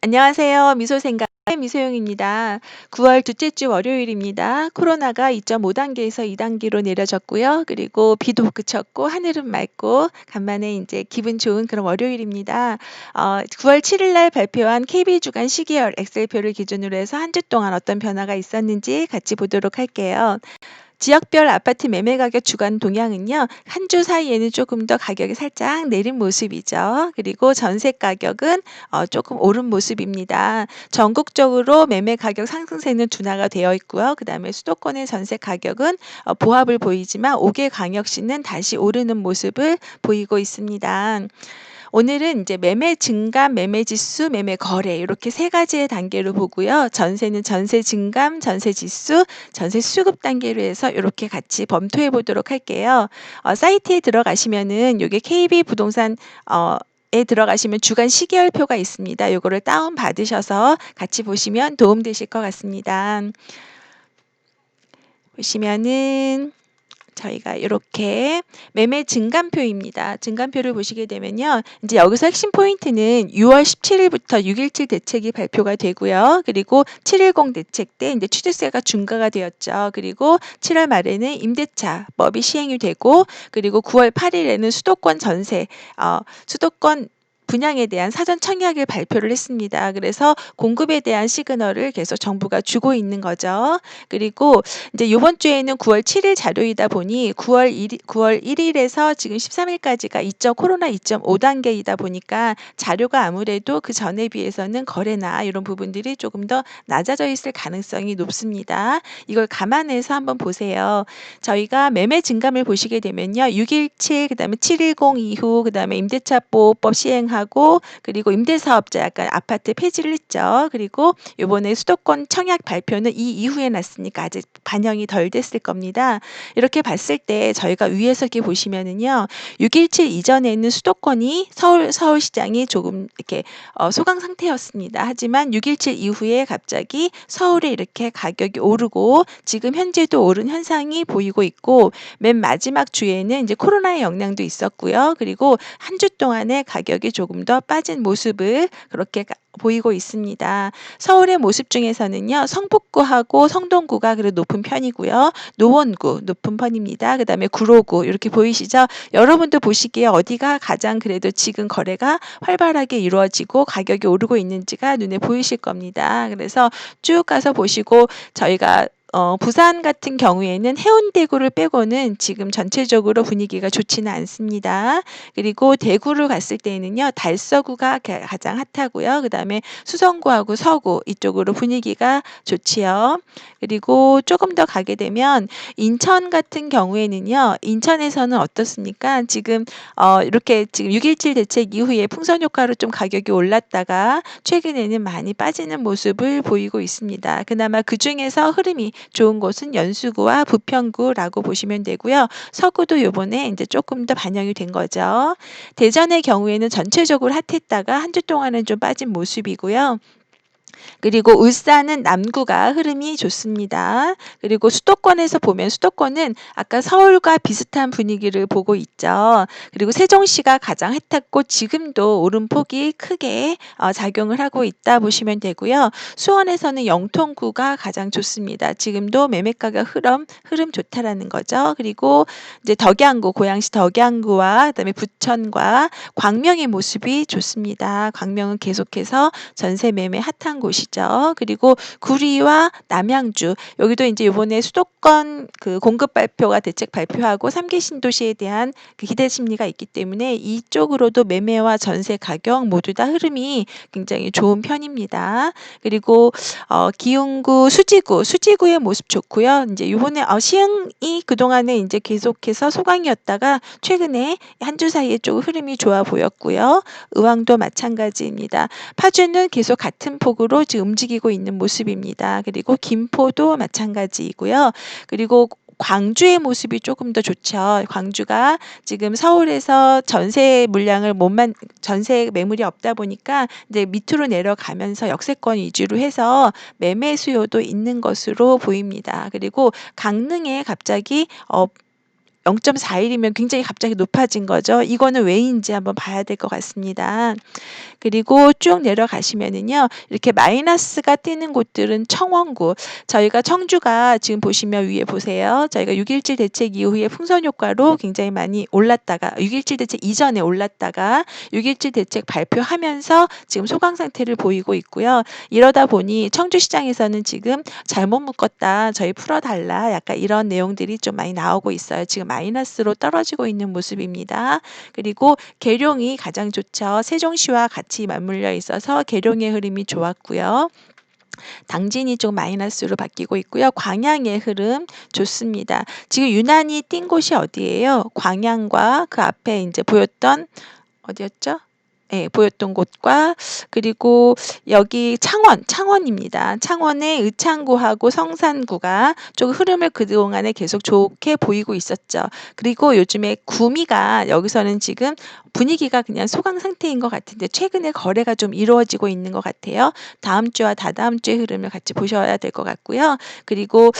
안녕하세요. 미소생각의 미소영입니다. 9월 둘째 주 월요일입니다. 코로나가 2.5단계에서 2단계로 내려졌고요. 그리고 비도 그쳤고 하늘은 맑고 간만에 이제 기분 좋은 그런 월요일입니다. 9월 7일 날 발표한 KB 주간 시계열 엑셀표를 기준으로 해서 한 주 동안 어떤 변화가 있었는지 같이 보도록 할게요. 지역별 아파트 매매 가격 주간 동향은요. 한 주 사이에는 조금 더 가격이 살짝 내린 모습이죠. 그리고 전세 가격은 조금 오른 모습입니다. 전국적으로 매매 가격 상승세는 둔화가 되어 있고요. 그다음에 수도권의 전세 가격은 보합을 보이지만 5개 광역시는 다시 오르는 모습을 보이고 있습니다. 오늘은 이제 매매 증감, 매매 지수, 매매 거래 이렇게 세 가지의 단계로 보고요. 전세는 전세 증감, 전세 지수, 전세 수급 단계로 해서 이렇게 같이 검토해 보도록 할게요. 사이트에 들어가시면은 요게 KB 부동산 에 들어가시면 주간 시계열표가 있습니다. 요거를 다운 받으셔서 같이 보시면 도움 되실 것 같습니다. 보시면은 저희가 이렇게 매매 증감표입니다. 증감표를 보시게 되면요. 이제 여기서 핵심 포인트는 6월 17일부터 6.17 대책이 발표가 되고요. 그리고 7.10 대책 때 이제 취득세가 중과가 되었죠. 그리고 7월 말에는 임대차법이 시행이 되고 그리고 9월 8일에는 수도권 전세, 수도권 분양에 대한 사전 청약을 발표를 했습니다. 그래서 공급에 대한 시그널을 계속 정부가 주고 있는 거죠. 그리고 이제 요번 주에는 9월 7일 자료이다 보니 9월 1일에서 지금 13일까지가 코로나 2.5단계이다 보니까 자료가 아무래도 그 전에 비해서는 거래나 이런 부분들이 조금 더 낮아져 있을 가능성이 높습니다. 이걸 감안해서 한번 보세요. 저희가 매매 증감을 보시게 되면요. 6.17 그다음에 7.10 이후 그다음에 임대차보호법 시행하고 그리고 임대사업자 약간 아파트 폐지를 했죠. 그리고 요번에 수도권 청약 발표는 이 이후에 났으니까 아직 반영이 덜 됐을 겁니다. 이렇게 봤을 때 저희가 위에서 이렇게 보시면은요. 6.17 이전에는 수도권이 서울시장이 조금 이렇게 소강 상태였습니다. 하지만 6.17 이후에 갑자기 서울에 이렇게 가격이 오르고 지금 현재도 오른 현상이 보이고 있고 맨 마지막 주에는 이제 코로나의 영향도 있었고요. 그리고 한 주 동안에 가격이 조금 더 빠진 모습을 그렇게 보이고 있습니다. 서울의 모습 중에서는요. 성북구하고 성동구가 그래도 높은 편이고요. 노원구 높은 편입니다. 그다음에 구로구 이렇게 보이시죠? 여러분도 보시기에 어디가 가장 그래도 지금 거래가 활발하게 이루어지고 가격이 오르고 있는지가 눈에 보이실 겁니다. 그래서 쭉 가서 보시고 저희가 부산 같은 경우에는 해운대구를 빼고는 지금 전체적으로 분위기가 좋지는 않습니다. 그리고 대구를 갔을 때에는요. 달서구가 가장 핫하고요. 그다음에 수성구하고 서구 이쪽으로 분위기가 좋지요. 그리고 조금 더 가게 되면 인천 같은 경우에는요. 인천에서는 어떻습니까? 지금 이렇게 지금 6.17 대책 이후에 풍선 효과로 좀 가격이 올랐다가 최근에는 많이 빠지는 모습을 보이고 있습니다. 그나마 그중에서 흐름이 좋은 곳은 연수구와 부평구라고 보시면 되고요. 서구도 요번에 이제 조금 더 반영이 된 거죠. 대전의 경우에는 전체적으로 핫했다가 한 주 동안은 좀 빠진 모습이고요. 그리고 울산은 남구가 흐름이 좋습니다. 그리고 수도권에서 보면 수도권은 아까 서울과 비슷한 분위기를 보고 있죠. 그리고 세종시가 가장 핫했고 지금도 오름폭이 크게 작용을 하고 있다 보시면 되고요. 수원에서는 영통구가 가장 좋습니다. 지금도 매매가가 흐름 좋다라는 거죠. 그리고 이제 덕양구, 고양시 덕양구와 그다음에 부천과 광명의 모습이 좋습니다. 광명은 계속해서 전세 매매 핫한 곳이죠. 그리고 구리와 남양주 여기도 이제 이번에 수도권 그 공급 발표가 대책 발표하고 3개 신도시에 대한 그 기대 심리가 있기 때문에 이쪽으로도 매매와 전세 가격 모두 다 흐름이 굉장히 좋은 편입니다. 그리고 기흥구, 수지구의 모습 좋고요. 이제 이번에 시흥이 그동안에 이제 계속해서 소강이었다가 최근에 한 주 사이에 좀 흐름이 좋아 보였고요. 의왕도 마찬가지입니다. 파주는 계속 같은 폭으로 지금 움직이고 있는 모습입니다. 그리고 김포도 마찬가지이고요. 그리고 광주의 모습이 조금 더 좋죠. 광주가 지금 서울에서 전세 매물이 없다 보니까 이제 밑으로 내려가면서 역세권 위주로 해서 매매 수요도 있는 것으로 보입니다. 그리고 강릉에 갑자기 0.41이면 굉장히 갑자기 높아진 거죠. 이거는 왜인지 한번 봐야 될 것 같습니다. 그리고 쭉 내려가시면은요. 이렇게 마이너스가 뜨는 곳들은 청원구. 저희가 청주가 지금 보시면 위에 보세요. 저희가 6.17 대책 이후에 풍선 효과로 굉장히 많이 올랐다가 6.17 대책 이전에 올랐다가 6.17 대책 발표하면서 지금 소강 상태를 보이고 있고요. 이러다 보니 청주시장에서는 지금 잘못 묶었다. 저희 풀어달라. 약간 이런 내용들이 좀 많이 나오고 있어요. 지금 마이너스로 떨어지고 있는 모습입니다. 그리고 계룡이 가장 좋죠. 세종시와 같이 맞물려 있어서 계룡의 흐름이 좋았고요. 당진이 좀 마이너스로 바뀌고 있고요. 광양의 흐름 좋습니다. 지금 유난히 뛴 곳이 어디예요? 광양과 그 앞에 이제 보였던 어디였죠? 예, 보였던 곳과 그리고 여기 창원입니다. 창원의 의창구하고 성산구가 좀 흐름을 그동안에 계속 좋게 보이고 있었죠. 그리고 요즘에 구미가 여기서는 지금 분위기가 그냥 소강 상태인 것 같은데 최근에 거래가 좀 이루어지고 있는 것 같아요. 다음 주와 다다음 주의 흐름을 같이 보셔야 될 것 같고요. 그리고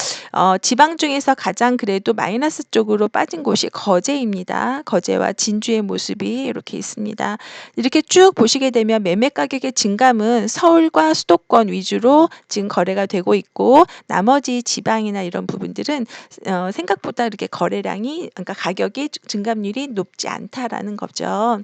지방 중에서 가장 그래도 마이너스 쪽으로 빠진 곳이 거제입니다. 거제와 진주의 모습이 이렇게 있습니다. 이렇게 쭉 보시게 되면 매매 가격의 증감은 서울과 수도권 위주로 지금 거래가 되고 있고 나머지 지방이나 이런 부분들은 생각보다 이렇게 거래량이 그러니까 가격이 증감률이 높지 않다라는 거죠.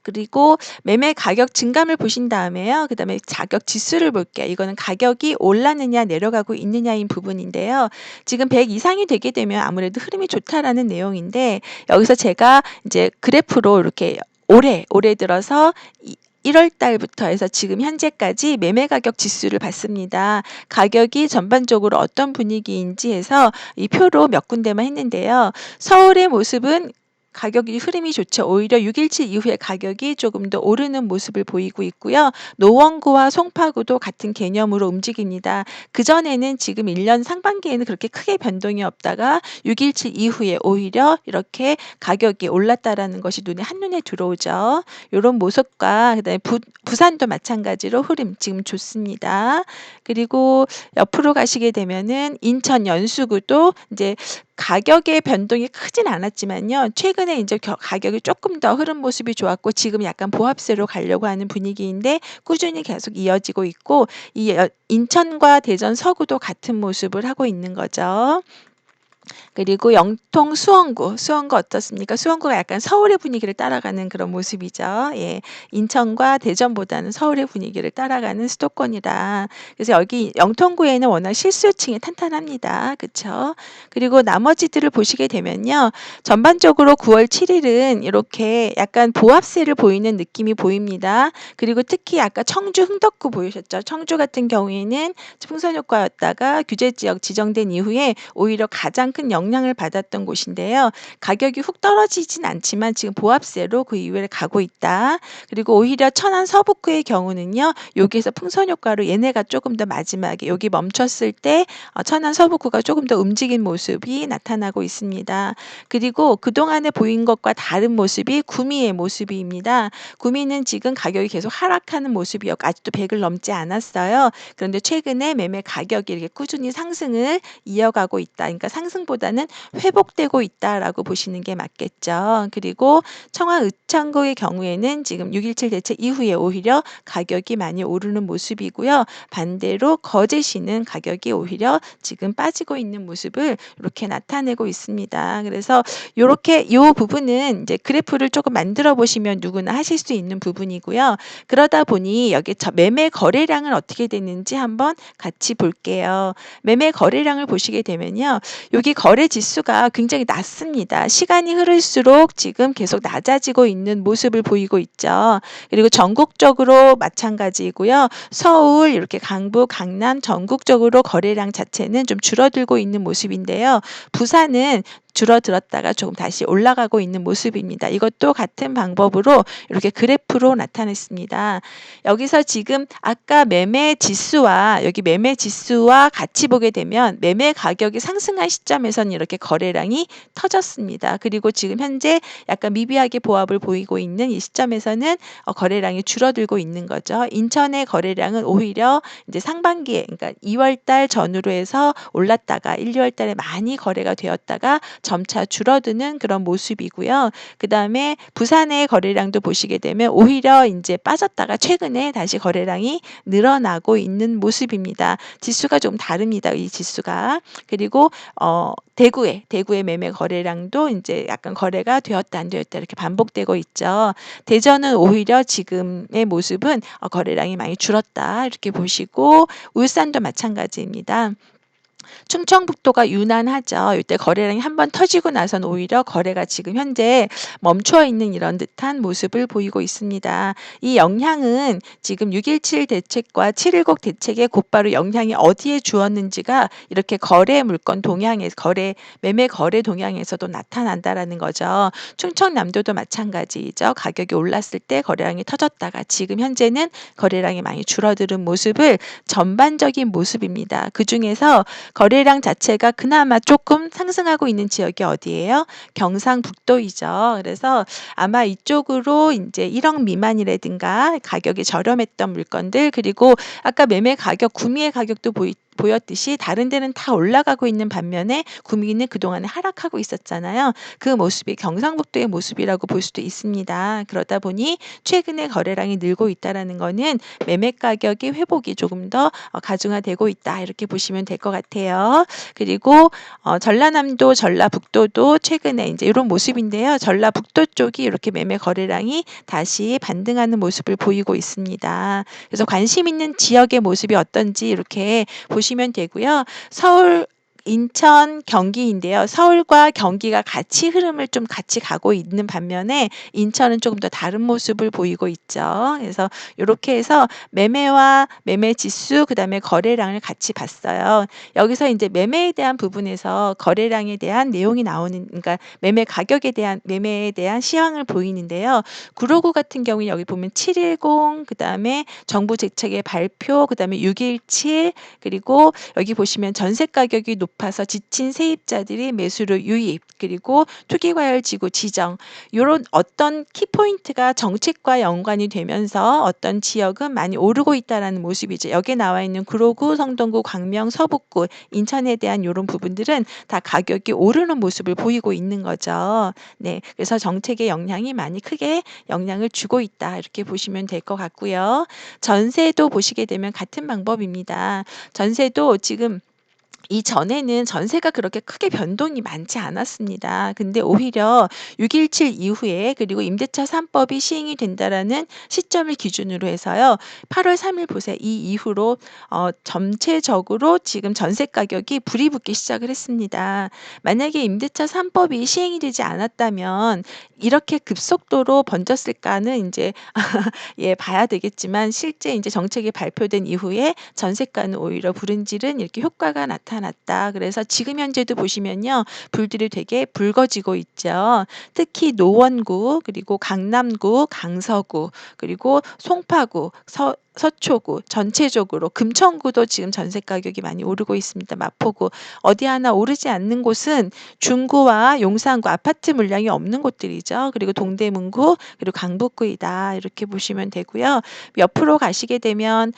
그리고 매매 가격 증감을 보신 다음에요. 그다음에 가격 지수를 볼게요. 이거는 가격이 올랐느냐 내려가고 있느냐인 부분인데요. 지금 100 이상이 되게 되면 아무래도 흐름이 좋다라는 내용인데 여기서 제가 이제 그래프로 이렇게 올해 들어서 1월 달부터 해서 지금 현재까지 매매 가격 지수를 봤습니다. 가격이 전반적으로 어떤 분위기인지 해서 이 표로 몇 군데만 했는데요. 서울의 모습은 가격이 흐름이 좋죠. 오히려 6.17 이후에 가격이 조금 더 오르는 모습을 보이고 있고요. 노원구와 송파구도 같은 개념으로 움직입니다. 그전에는 지금 1년 상반기에는 그렇게 크게 변동이 없다가 6.17 이후에 오히려 이렇게 가격이 올랐다라는 것이 한눈에 들어오죠. 요런 모습과 그다음에 부산도 마찬가지로 흐름 지금 좋습니다. 그리고 옆으로 가시게 되면은 인천 연수구도 이제 가격의 변동이 크진 않았지만요. 최근에 이제 가격이 조금 더 흐른 모습이 좋았고 지금 약간 보합세로 가려고 하는 분위기인데 꾸준히 계속 이어지고 있고 인천과 대전 서구도 같은 모습을 하고 있는 거죠. 그리고 영통 수원구 어떻습니까? 수원구가 약간 서울의 분위기를 따라가는 그런 모습이죠. 예. 인천과 대전보다는 서울의 분위기를 따라가는 수도권이다. 그래서 여기 영통구에는 워낙 실수요층이 탄탄합니다. 그쵸? 그리고 나머지들을 보시게 되면요. 전반적으로 9월 7일은 이렇게 약간 보합세를 보이는 느낌이 보입니다. 그리고 특히 아까 청주 흥덕구 보이셨죠? 청주 같은 경우에는 풍선 효과였다가 규제 지역 지정된 이후에 오히려 가장 큰 영향을 받았던 곳인데요. 가격이 훅 떨어지진 않지만 지금 보합세로 그 이후에 가고 있다. 그리고 오히려 천안 서북구의 경우는요. 여기에서 풍선 효과로 얘네가 조금 더 마지막에 여기 멈췄을 때 천안 서북구가 조금 더 움직인 모습이 나타나고 있습니다. 그리고 그동안에 보인 것과 다른 모습이 구미의 모습입니다. 구미는 지금 가격이 계속 하락하는 모습이었고 아직도 100을 넘지 않았어요. 그런데 최근에 매매 가격이 이렇게 꾸준히 상승을 이어가고 있다. 그러니까 상승보다는 회복되고 있다라고 보시는 게 맞겠죠. 그리고 청와 의창구의 경우에는 지금 6.17 대책 이후에 오히려 가격이 많이 오르는 모습이고요. 반대로 거제시는 가격이 오히려 지금 빠지고 있는 모습을 이렇게 나타내고 있습니다. 그래서 요렇게 이 부분은 이제 그래프를 조금 만들어 보시면 누구나 하실 수 있는 부분이고요. 그러다 보니 여기 매매 거래량은 어떻게 됐는지 한번 같이 볼게요. 매매 거래량을 보시게 되면요. 여기 거래 지수가 굉장히 낮습니다. 시간이 흐를수록 지금 계속 낮아지고 있는 모습을 보이고 있죠. 그리고 전국적으로 마찬가지이고요. 서울, 이렇게 강북, 강남 전국적으로 거래량 자체는 좀 줄어들고 있는 모습인데요. 부산은 줄어들었다가 조금 다시 올라가고 있는 모습입니다. 이것도 같은 방법으로 이렇게 그래프로 나타냈습니다. 여기서 지금 아까 매매 지수와 여기 매매 지수와 같이 보게 되면 매매 가격이 상승한 시점에서는 이렇게 거래량이 터졌습니다. 그리고 지금 현재 약간 미비하게 보합을 보이고 있는 이 시점에서는 거래량이 줄어들고 있는 거죠. 인천의 거래량은 오히려 이제 상반기에 그러니까 2월 달 전후로 해서 올랐다가 1, 2월 달에 많이 거래가 되었다가 점차 줄어드는 그런 모습이고요. 그다음에 부산의 거래량도 보시게 되면 오히려 인제 빠졌다가 최근에 다시 거래량이 늘어나고 있는 모습입니다. 지수가 좀 다릅니다, 이 지수가. 그리고 대구의 매매 거래량도 인제 약간 거래가 되었다 안 되었다 이렇게 반복되고 있죠. 대전은 오히려 지금의 모습은 거래량이 많이 줄었다 이렇게 보시고 울산도 마찬가지입니다. 충청북도가 유난하죠. 이때 거래량이 한번 터지고 나선 오히려 거래가 지금 현재 멈춰 있는 이런 듯한 모습을 보이고 있습니다. 이 영향은 지금 6.17 대책과 7.10 대책에 곧바로 영향이 어디에 주었는지가 이렇게 거래 물건 동향에 매매 거래 동향에서도 나타난다라는 거죠. 충청남도도 마찬가지죠. 가격이 올랐을 때 거래량이 터졌다가 지금 현재는 거래량이 많이 줄어드는 모습을 전반적인 모습입니다. 그중에서 거래량 자체가 그나마 조금 상승하고 있는 지역이 어디예요? 경상북도이죠. 그래서 아마 이쪽으로 인제 1억 미만이라든가 가격이 저렴했던 물건들 그리고 아까 매매 가격, 구미의 가격도 보였듯이 다른 데는 다 올라가고 있는 반면에 구미는 그동안에 하락하고 있었잖아요. 그 모습이 경상북도의 모습이라고 볼 수도 있습니다. 그러다 보니 최근에 거래량이 늘고 있다라는 거는 매매 가격의 회복이 조금 더 가중화되고 있다 이렇게 보시면 될 것 같아요. 그리고 전라남도, 전라북도도 최근에 인제 요런 모습인데요. 전라북도 쪽이 이렇게 매매 거래량이 다시 반등하는 모습을 보이고 있습니다. 그래서 관심 있는 지역의 모습이 어떤지 이렇게 보시면 되고요. 서울, 인천, 경기인데요. 서울과 경기가 같이 흐름을 좀 같이 가고 있는 반면에 인천은 조금 더 다른 모습을 보이고 있죠. 그래서 요렇게 해서 매매와 매매 지수 그다음에 거래량을 같이 봤어요. 여기서 인제 매매에 대한 부분에서 거래량에 대한 내용이 나오는 그러니까 매매에 대한 시황을 보이는데요. 구로구 같은 경우에 여기 보면 7.10 그다음에 정부 정책의 발표 그다음에 6.17 그리고 여기 보시면 전세 가격이 높아서 지친 세입자들이 매수로 유입 그리고 투기과열지구 지정 요런 어떤 키포인트가 정책과 연관이 되면서 어떤 지역은 많이 오르고 있다라는 모습이죠. 여기에 나와 있는 구로구, 성동구, 광명, 서북구, 인천에 대한 요런 부분들은 다 가격이 오르는 모습을 보이고 있는 거죠. 네. 그래서 정책의 영향이 많이 크게 영향을 주고 있다 이렇게 보시면 될 것 같고요. 전세도 보시게 되면 같은 방법입니다. 전세도 지금 이전에는 전세가 그렇게 크게 변동이 많지 않았습니다. 근데 오히려 6.17 이후에 그리고 임대차 3법이 시행이 된다라는 시점을 기준으로 해서요. 8월 3일 보세요. 이 이후로 전체적으로 지금 전세 가격이 불이 붙기 시작을 했습니다. 만약에 임대차 3법이 시행이 되지 않았다면 이렇게 급속도로 번졌을까는 인제 예 봐야 되겠지만 실제 인제 정책이 발표된 이후에 전세가는 오히려 부른질은 이렇게 효과가 나타났다. 그래서 지금 현재도 보시면요. 불들이 되게 붉어지고 있죠. 특히 노원구 그리고 강남구, 강서구 그리고 송파구, 서초구 전체적으로 금천구도 지금 전세 가격이 많이 오르고 있습니다. 마포구 어디 하나 오르지 않는 곳은 중구와 용산구 아파트 물량이 없는 곳들이죠. 그리고 동대문구 그리고 강북구이다. 이렇게 보시면 되고요. 옆으로 가시게 되면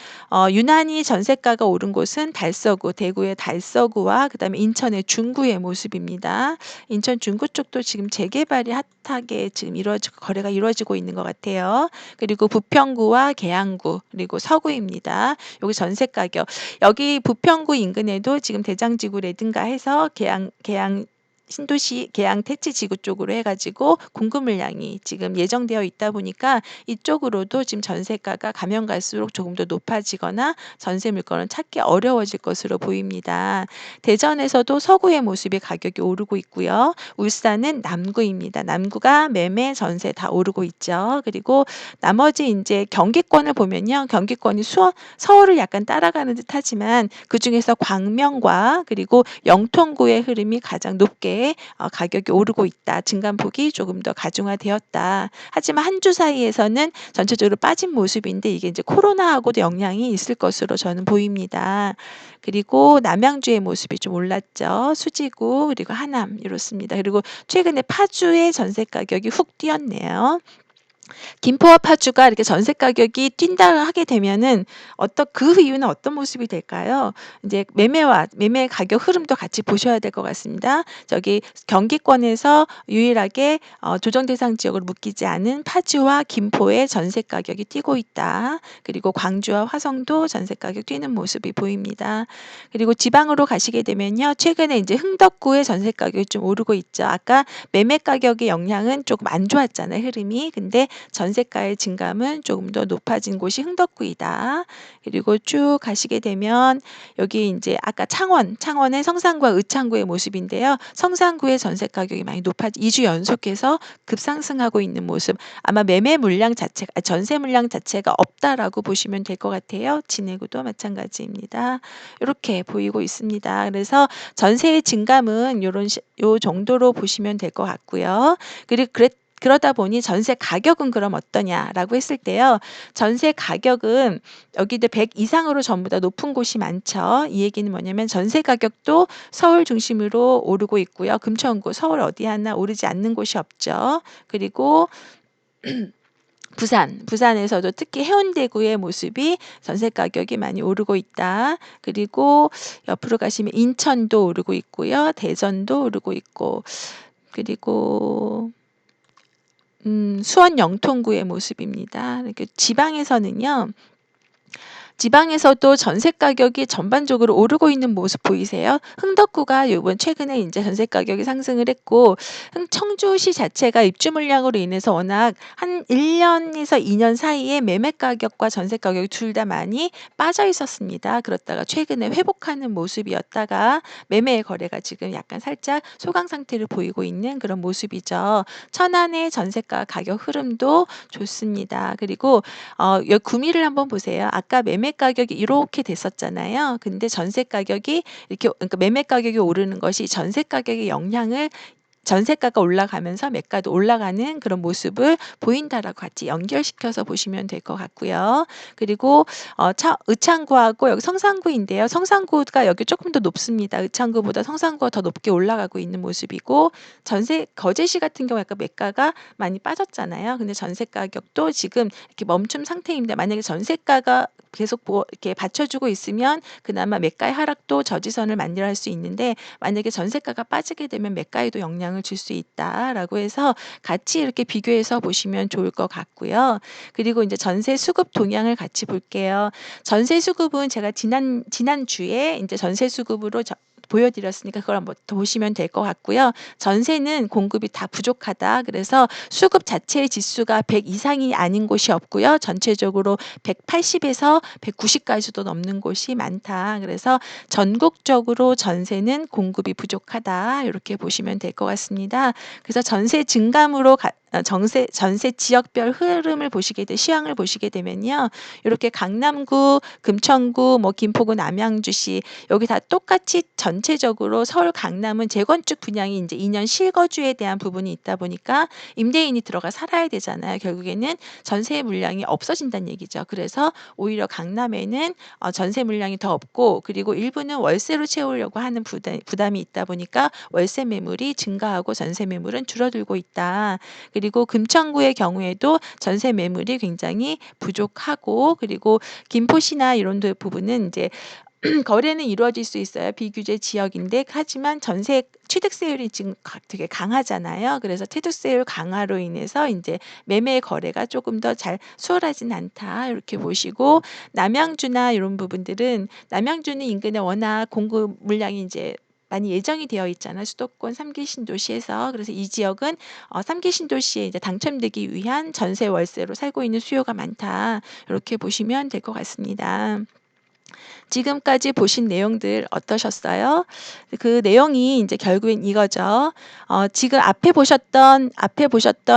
유난히 전세가가 오른 곳은 달서구, 대구의 달서구와 그다음에 인천의 중구의 모습입니다. 인천 중구 쪽도 지금 재개발이 핫하게 지금 거래가 이루어지고 있는 것 같아요. 그리고 부평구와 계양구 그리고 서구입니다. 여기 전세 가격 여기 부평구 인근에도 지금 대장지구라든가 해서 계양 신도시 계양 태치 지구 쪽으로 해가지고 공급 물량이 지금 예정되어 있다 보니까 이쪽으로도 지금 전세가가 가면 갈수록 조금 더 높아지거나 전세 물건을 찾기 어려워질 것으로 보입니다. 대전에서도 서구의 모습이 가격이 오르고 있고요. 울산은 남구입니다. 남구가 매매 전세 다 오르고 있죠. 그리고 나머지 이제 경기권을 보면요. 경기권이 서울을 약간 따라가는 듯 하지만 그중에서 광명과 그리고 영통구의 흐름이 가장 높게 가격이 오르고 있다. 증감폭이 조금 더 가중화되었다. 하지만 한 주 사이에서는 전체적으로 빠진 모습인데 이게 이제 코로나하고도 영향이 있을 것으로 저는 보입니다. 그리고 남양주의 모습이 좀 올랐죠. 수지구 그리고 하남 이렇습니다. 그리고 최근에 파주의 전세 가격이 훅 뛰었네요. 김포와 파주가 이렇게 전세 가격이 뛴다 하게 되면은 그 이유는 어떤 모습이 될까요? 이제 매매 가격 흐름도 같이 보셔야 될 것 같습니다. 저기 경기권에서 유일하게 조정 대상 지역으로 묶이지 않은 파주와 김포의 전세 가격이 뛰고 있다. 그리고 광주와 화성도 전세 가격 뛰는 모습이 보입니다. 그리고 지방으로 가시게 되면요. 최근에 이제 흥덕구의 전세 가격이 좀 오르고 있죠. 아까 매매 가격의 영향은 조금 안 좋았잖아요, 흐름이. 근데 전세가의 증감은 조금 더 높아진 곳이 흥덕구이다. 그리고 쭉 가시게 되면 여기 이제 아까 창원의 성산구와 의창구의 모습인데요. 성산구의 전세 가격이 많이 2주 연속해서 급상승하고 있는 모습. 아마 전세 물량 자체가 없다라고 보시면 될 것 같아요. 진해구도 마찬가지입니다. 이렇게 보이고 있습니다. 그래서 전세의 증감은 요 정도로 보시면 될 것 같고요. 그러다 보니 전세 가격은 그럼 어떠냐라고 했을 때요. 전세 가격은 여기도 100 이상으로 전부 다 높은 곳이 많죠. 이 얘기는 뭐냐면 전세 가격도 서울 중심으로 오르고 있고요. 금천구, 서울 어디 하나 오르지 않는 곳이 없죠. 그리고 부산에서도 특히 해운대구의 모습이 전세 가격이 많이 오르고 있다. 그리고 옆으로 가시면 인천도 오르고 있고요. 대전도 오르고 있고, 그리고 수원 영통구의 모습입니다. 이렇게 지방에서도 전세 가격이 전반적으로 오르고 있는 모습 보이세요? 흥덕구가 요번 최근에 이제 전세 가격이 상승을 했고, 청주시 자체가 입주 물량으로 인해서 워낙 한 1년에서 2년 사이에 매매 가격과 전세 가격이 둘 다 많이 빠져 있었습니다. 그렇다가 최근에 회복하는 모습이었다가 매매 거래가 지금 약간 살짝 소강 상태를 보이고 있는 그런 모습이죠. 천안의 전세가 가격 흐름도 좋습니다. 그리고 여기 구미를 한번 보세요. 아까 매매 가격이 이렇게 됐었잖아요. 근데 전세 가격이 이렇게, 그러니까 매매 가격이 오르는 것이 전세 가격의 영향을, 전세가가 올라가면서 매가도 올라가는 그런 모습을 보인다라고 같이 연결시켜서 보시면 될 것 같고요. 그리고 의창구하고 여기 성산구인데요. 성산구가 여기 조금 더 높습니다. 의창구보다 성산구가 더 높게 올라가고 있는 모습이고, 거제시 같은 경우 약간 매가가 많이 빠졌잖아요. 근데 전세 가격도 지금 이렇게 멈춤 상태입니다. 만약에 전세가가 계속 이렇게 받쳐주고 있으면 그나마 매가의 하락도 저지선을 만들어낼 수 있는데, 만약에 전세가가 빠지게 되면 매가에도 영향을 줄 수 있다라고 해서 같이 이렇게 비교해서 보시면 좋을 것 같고요. 그리고 이제 전세 수급 동향을 같이 볼게요. 전세 수급은 제가 지난주에 이제 전세 수급으로 보여드렸으니까 그걸 한번 더 보시면 될 것 같고요. 전세는 공급이 다 부족하다. 그래서 수급 자체의 지수가 100 이상이 아닌 곳이 없고요. 전체적으로 180에서 190까지도 넘는 곳이 많다. 그래서 전국적으로 전세는 공급이 부족하다. 이렇게 보시면 될 것 같습니다. 그래서 전세 증감으로 전세 지역별 흐름을 시황을 보시게 되면요. 이렇게 강남구, 금천구, 김포구, 남양주시 여기 다 똑같이 전체적으로 서울 강남은 재건축 분양이 이제 2년 실거주에 대한 부분이 있다 보니까 임대인이 들어가 살아야 되잖아요. 결국에는 전세 물량이 없어진다는 얘기죠. 그래서 오히려 강남에는 전세 물량이 더 없고, 그리고 일부는 월세로 채우려고 하는 부담이 있다 보니까 월세 매물이 증가하고 전세 매물은 줄어들고 있다. 그리고 금천구의 경우에도 전세 매물이 굉장히 부족하고, 그리고 김포시나 이런 부분은 이제 거래는 이루어질 수 있어요. 비규제 지역인데, 하지만 전세 취득세율이 지금 되게 강하잖아요. 그래서 취득세율 강화로 인해서 이제 매매 거래가 조금 더 잘 수월하진 않다. 이렇게 보시고, 남양주나 이런 부분들은, 남양주는 인근에 워낙 공급 물량이 이제 많이 예정이 되어 있잖아요. 수도권 3기 신도시에서. 그래서 이 지역은 3기 신도시에 이제 당첨되기 위한 전세 월세로 살고 있는 수요가 많다. 이렇게 보시면 될 것 같습니다. 지금까지 보신 내용들 어떠셨어요? 그 내용이 이제 결국엔 이거죠. 지금 앞에 보셨던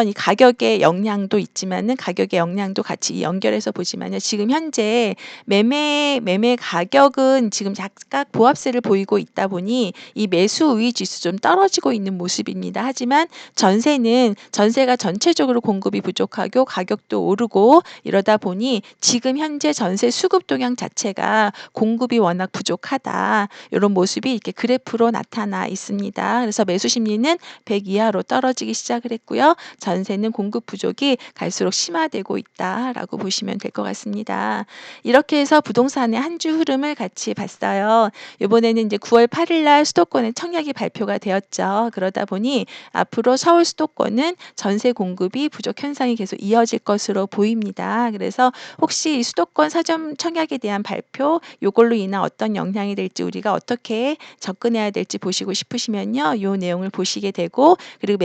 이 가격의 영향도 있지만은, 가격의 영향도 같이 연결해서 보지만요. 지금 현재 매매 가격은 지금 각각 보합세를 보이고 있다 보니 이 매수 우위 지수 좀 떨어지고 있는 모습입니다. 하지만 전세가 전체적으로 공급이 부족하고 가격도 오르고 이러다 보니 지금 현재 전세 수급 동향 자체가 보니까 공급이 워낙 부족하다. 요런 모습이 이렇게 그래프로 나타나 있습니다. 그래서 매수 심리는 100 이하로 떨어지기 시작을 했고요. 전세는 공급 부족이 갈수록 심화되고 있다라고 보시면 될 것 같습니다. 이렇게 해서 부동산의 한 주 흐름을 같이 봤어요. 이번에는 이제 9월 8일 날 수도권의 청약이 발표가 되었죠. 그러다 보니 앞으로 서울 수도권은 전세 공급이 부족 현상이 계속 이어질 것으로 보입니다. 그래서 혹시 이 수도권 사전 청약에 대한 발표, 요걸로 인한 어떤 영향이 될지 우리가 어떻게 접근해야 될지 보시고 싶으시면요. 요 내용을 보시게 되고 그리고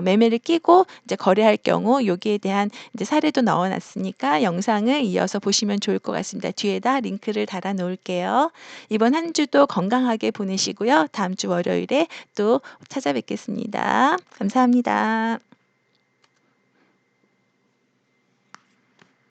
매매를 끼고 이제 거래할 경우 여기에 대한 이제 사례도 넣어 놨으니까 영상을 이어서 보시면 좋을 것 같습니다. 뒤에다 링크를 달아 놓을게요. 이번 한 주도 건강하게 보내시고요. 다음 주 월요일에 또 찾아뵙겠습니다. 감사합니다.